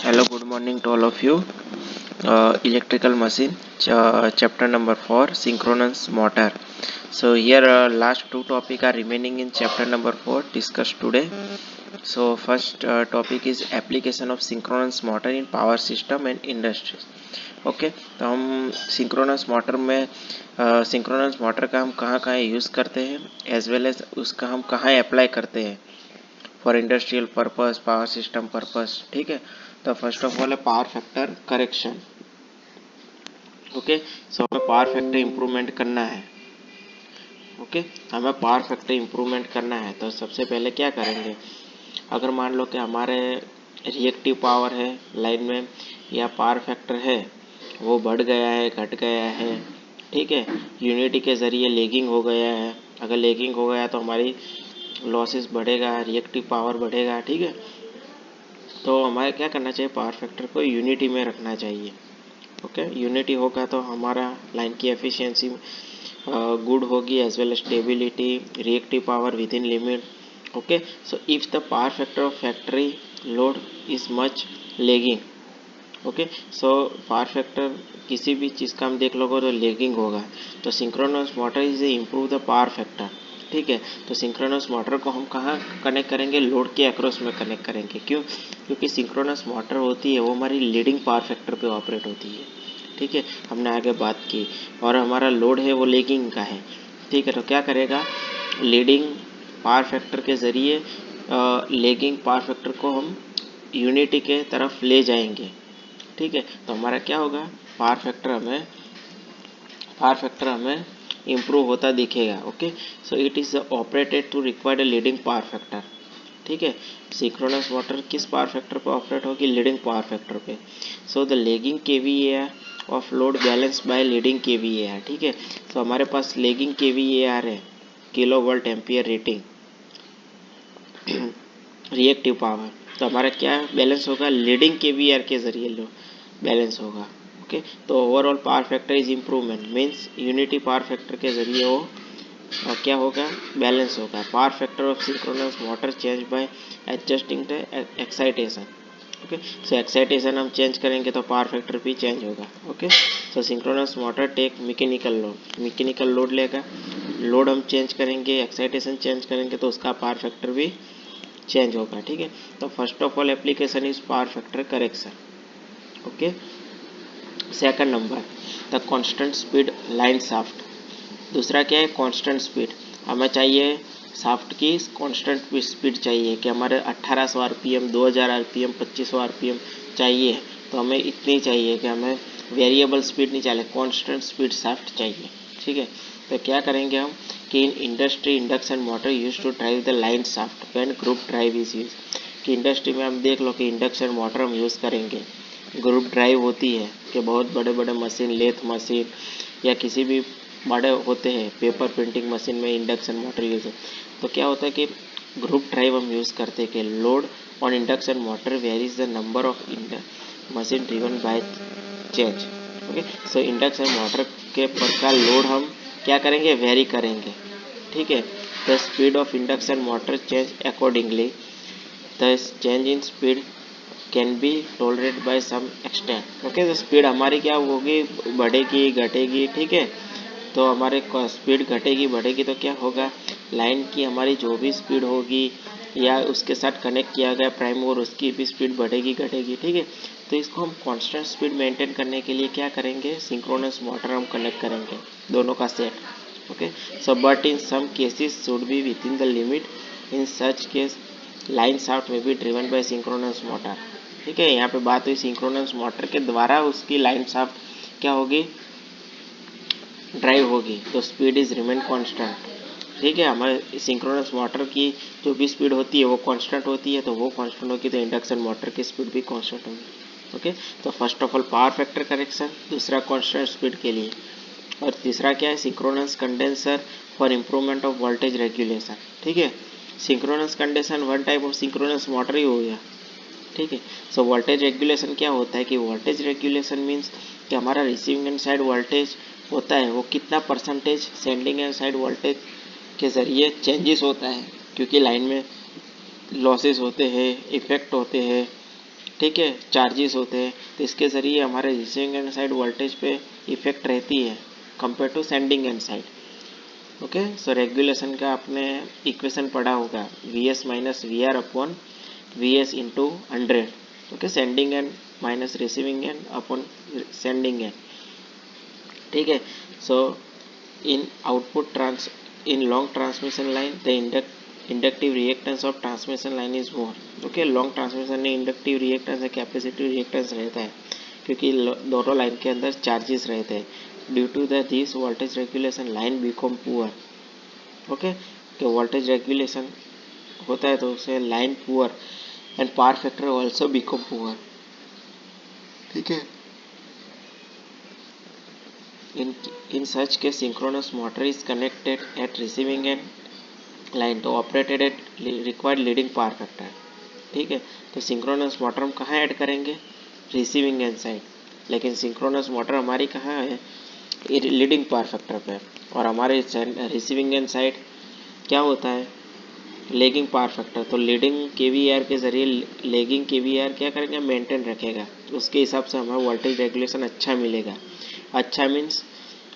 Hello, good morning to all of you. Electrical machine, chapter number 4, synchronous motor. So here last two topic are remaining in chapter number 4 discussed today. So first topic is application of synchronous motor in power system and industries. Okay तो हम synchronous motor में synchronous motor का हम कहाँ कहाँ use करते हैं as well as उसका हम कहाँ अप्लाई करते हैं for industrial purpose power system purpose. ठीक है, तो फर्स्ट ऑफ ऑल है पावर फैक्टर करेक्शन. ओके, सो हमें पावर फैक्टर इम्प्रूवमेंट करना है. ओके, हमें पावर फैक्टर इम्प्रूवमेंट करना है तो सबसे पहले क्या करेंगे, अगर मान लो कि हमारे रिएक्टिव पावर है लाइन में या पावर फैक्टर है वो बढ़ गया है घट गया है, ठीक है, यूनिटी के ज़रिए लेगिंग हो गया है. अगर लेगिंग हो गया तो हमारी लॉसेस बढ़ेगा, रिएक्टिव पावर बढ़ेगा. ठीक है, तो हमारे क्या करना चाहिए, पावर फैक्टर को यूनिटी में रखना चाहिए. ओके, यूनिटी होगा तो हमारा लाइन की एफिशिएंसी गुड होगी as well stability, reactive power within limit. Okay, so if the power factor of factory load is much lagging. Okay, so power factor किसी भी चीज़ का हम देख लोगे तो लेगिंग होगा, तो synchronous motor is improve the power factor. ठीक है, तो सिंक्रोनस मोटर को हम कहाँ कनेक्ट करेंगे, लोड के अक्रॉस में कनेक्ट करेंगे. क्यों? क्योंकि सिंक्रोनस मोटर होती है वो हमारी लीडिंग पावर फैक्टर पे ऑपरेट होती है. ठीक है, हमने आगे बात की, और हमारा लोड है वो लेगिंग का है. ठीक है, तो क्या करेगा, लीडिंग पावर फैक्टर के ज़रिए लेगिंग पावर फैक्टर को हम यूनिटी के तरफ ले जाएंगे. ठीक है, तो हमारा क्या होगा, पावर फैक्टर हमें इम्प्रूव होता दिखेगा. Okay, so it is operated to required leading power factor. ठीक है, सिंक्रोनस मोटर किस पावर फैक्टर पर ऑपरेट होगी, लीडिंग पावर फैक्टर पे. So the lagging KVAR of load balance by leading KVAR. ठीक है, तो हमारे पास लेगिंग केवीएआर है, kilo volt ampere rating reactive power. तो हमारा क्या बैलेंस होगा, लीडिंग केवीएआर के जरिए लो बैलेंस होगा. ओके, तो overall power factor is improvement means unity power factor के जरिए वो क्या होगा, बैलेंस होगा. Power factor of synchronous motor change by adjusting the excitation. Okay, so excitation हम चेंज करेंगे तो पावर फैक्टर भी चेंज होगा. Okay, so synchronous motor take mechanical load लेगा, लोड हम चेंज करेंगे, एक्साइटेशन चेंज करेंगे तो उसका पावर फैक्टर भी चेंज होगा. ठीक है, तो first of all application is power factor correction. Okay, second number the constant speed line shaft. दूसरा क्या है, कांस्टेंट स्पीड. हमें चाहिए शाफ्ट की कांस्टेंट स्पीड चाहिए कि हमारे 1800 आरपीएम, 2000 आरपीएम, 2500 आरपीएम चाहिए, तो हमें इतनी चाहिए कि हमें वेरिएबल स्पीड नहीं चाहिए, कांस्टेंट स्पीड शाफ्ट चाहिए. ठीक है, तो क्या करेंगे हम कि in industry induction motor use to drive the line shaft when group drive is use. कि इंडस्ट्री में हम देख लो कि इंडक्शन मोटर हम यूज़ करेंगे, ग्रुप ड्राइव होती है कि बहुत बड़े बड़े मशीन, लेथ मशीन या किसी भी बड़े होते हैं, पेपर प्रिंटिंग मशीन में इंडक्शन मोटर यूज़ है. तो क्या होता है कि ग्रुप ड्राइव हम यूज़ करते हैं कि load on induction motor varies the number of machine driven by change. Okay, so induction motor के प्रकार लोड हम क्या करेंगे, वेरी करेंगे. ठीक है, the speed of induction motor change accordingly. The change in speed can be tolerate by some extent. Okay, तो speed हमारी क्या होगी, बढ़ेगी घटेगी. ठीक है, तो हमारे स्पीड घटेगी बढ़ेगी तो क्या होगा, लाइन की हमारी जो भी स्पीड होगी या उसके साथ कनेक्ट किया गया प्राइम और उसकी भी स्पीड बढ़ेगी घटेगी. ठीक है, तो इसको हम कांस्टेंट स्पीड मेंटेन करने के लिए क्या करेंगे, सिंक्रोनस मोटर हम कनेक्ट करेंगे, दोनों का set. Okay, so but in some cases should be within the limit. In such case line shaft may be driven by synchronous motor. ठीक है, यहाँ पे बात हुई सिंक्रोनस मोटर के द्वारा उसकी लाइन शाफ्ट क्या होगी, ड्राइव होगी, तो स्पीड इज रिमेन कांस्टेंट. ठीक है, हमारे सिंक्रोनस मोटर की जो भी स्पीड होती है वो कांस्टेंट होती है, तो वो कांस्टेंट होगी तो इंडक्शन मोटर की स्पीड भी कांस्टेंट होगी. ओके, तो first of all power factor correction, दूसरा कांस्टेंट स्पीड के लिए, और तीसरा क्या है, synchronous condenser for improvement of voltage regulation. ठीक है, synchronous condenser one type of synchronous motor ही हो गया. ठीक है, सो वोल्टेज रेगुलेशन क्या होता है कि वोल्टेज रेगुलेशन मीन्स कि हमारा रिसीविंग एंड साइड वोल्टेज होता है वो कितना percentage sending end side voltage के ज़रिए चेंजेस होता है, क्योंकि लाइन में लॉसेस होते हैं, इफेक्ट होते हैं, ठीक है, चार्जेस होते हैं, तो इसके ज़रिए हमारे रिसीविंग एंड साइड वोल्टेज पे इफेक्ट रहती है compare to sending end side. Okay, so regulation का आपने इक्वेशन पढ़ा होगा, V S minus V R upon V S into 100। Okay, sending end minus receiving end upon sending end. ठीक है, so in output trans in long transmission line the inductive reactance of transmission line is more. Okay, long transmission में inductive reactance या capacitive reactance रहता है, क्योंकि दोनों line के अंदर चार्जेस रहते हैं। Due to this voltage regulation line become poor. Okay, तो वोल्टेज रेगुलेशन होता है तो उससे line poor and power factor also become poor. ठीक है, in such case synchronous motor is connected at receiving end line तो operated at required leading power factor. ठीक है, तो सिंक्रोनस मोटर हम कहाँ ऐड करेंगे, रिसीविंग एंड साइड, लेकिन सिंक्रोनस मोटर हमारी कहाँ है, लीडिंग पावर फैक्टर पे, और हमारे रिसीविंग एंड साइड क्या होता है, लेगिंग पावर फैक्टर। तो लीडिंग केवीआर के जरिए लेगिंग केवीआर क्या करेंगे, मेंटेन रखेगा, उसके हिसाब से हमें वोल्टेज रेगुलेशन अच्छा मिलेगा। अच्छा means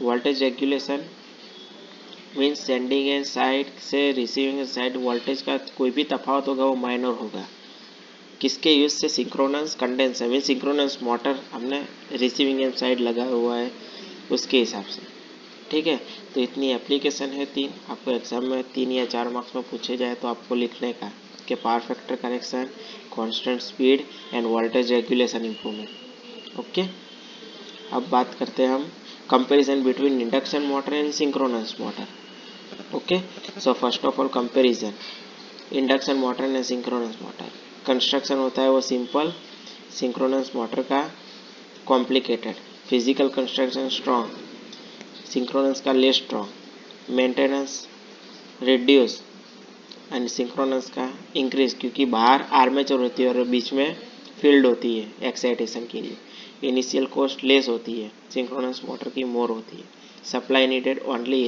voltage regulation means sending end side से रिसीविंग एंड साइड वोल्टेज का कोई भी तफावत होगा वो माइनर होगा। किसके यूज से, synchronous condenser means synchronous motor हमने रिसीविंग एंड साइड लगा हुआ है उसके हिसाब से। ठीक है, तो इतनी एप्लीकेशन है 3, आपको एग्जाम में 3 या 4 मार्क्स में पूछे जाए तो आपको लिखने का कि power factor correction, constant speed and voltage regulation improvement. Okay, अब बात करते हैं हम comparison between induction motor and synchronous motor. Okay, so first of all comparison induction motor and synchronous motor. Construction होता है वो सिंपल, सिंक्रोनस मोटर का complicated, physical construction strong, synchronous का less strong, maintenance reduce and synchronous का increase, क्योंकि बाहर armature होती है और बीच में फील्ड होती है एक्साइटेशन के लिए। इनिशियल कॉस्ट लेस होती है, सिंक्रोनस मोटर की मोर होती है। Supply needed only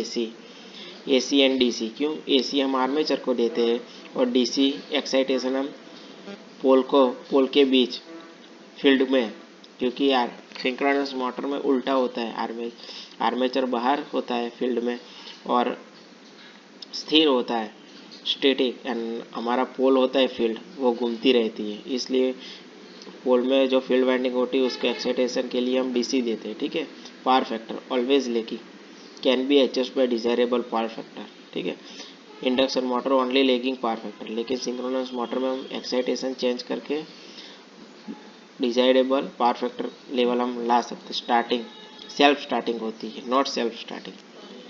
AC and DC. क्यों, एसी हम आर्मेचर को देते हैं और डीसी एक्साइटेशन हम पोल के बीच फील्ड में, क्योंकि यार सिंक्रोनस मोटर में उल्टा होता है, आर्मेचर बाहर होता है फील्ड में और स्थिर होता है स्टेटिक, एंड हमारा पोल होता है फील्ड, वो घूमती रहती है, इसलिए पोल में जो फील्ड वाइंडिंग होती है उसके एक्साइटेशन के लिए हम डीसी देते हैं। ठीक है, पावर फैक्टर ऑलवेज लेगी, can be adjust by desirable power factor. ठीक है, induction motor only lagging power factor, लेकिन सिंक्रोनस मोटर में हम एक्साइटेशन चेंज करके डिजायरेबल पावर फैक्टर लेवल हम ला सकते। स्टार्टिंग सेल्फ स्टार्टिंग होती है, नॉट सेल्फ स्टार्टिंग।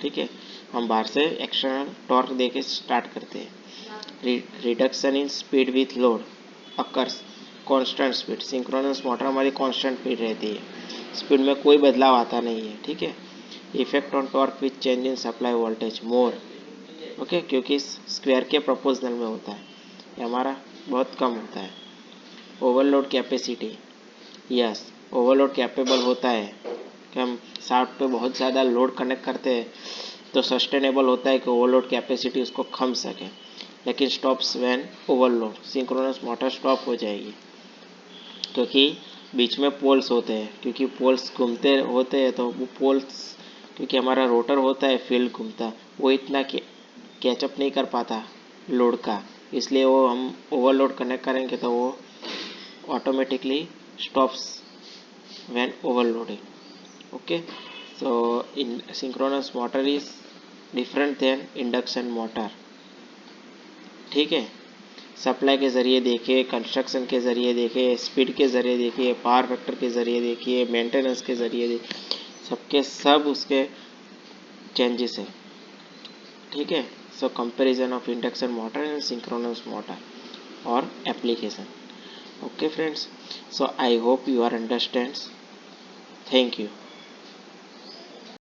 ठीक है, हम बाहर से एक्सटर्नल टॉर्क दे के स्टार्ट करते हैं। Reduction in speed with load occurs constant speed. Synchronous motor हमारी कांस्टेंट स्पीड रहती है, स्पीड में कोई बदलाव आता नहीं है। ठीक है, effect on torque with change in supply voltage more. Okay, क्योंकि स्क्वायर के प्रोपोर्शनल में होता है, ये हमारा बहुत कम होता है। Overload capacity, yes overload capable होता है कि हम शाफ्ट पे बहुत ज़्यादा लोड कनेक्ट करते हैं तो सस्टेनेबल होता है कि ओवरलोड कैपेसिटी उसको खम सके, लेकिन stops when overload, synchronous motor stop हो जाएगी क्योंकि बीच में पोल्स होते हैं, क्योंकि पोल्स घूमते होते हैं तो वो पोल्स, क्योंकि हमारा रोटर होता है फील्ड घूमता, वो इतना कैचअप नहीं कर पाता लोड का, इसलिए वो हम ओवरलोड कनेक्ट करेंगे तो वो automatically stops when overloading. Okay, so in synchronous motor is different than induction motor. ठीक है, सप्लाई के ज़रिए देखिए, कंस्ट्रक्शन के ज़रिए देखिए, स्पीड के ज़रिए देखिए, पावर फैक्टर के ज़रिए देखिए, मेंटेनेंस के ज़रिए देखिए, सबके सब उसके चेंजेस हैं। ठीक है, so comparison of induction motor and synchronous motor और application. Okay friends, so I hope you are understands. Thank you.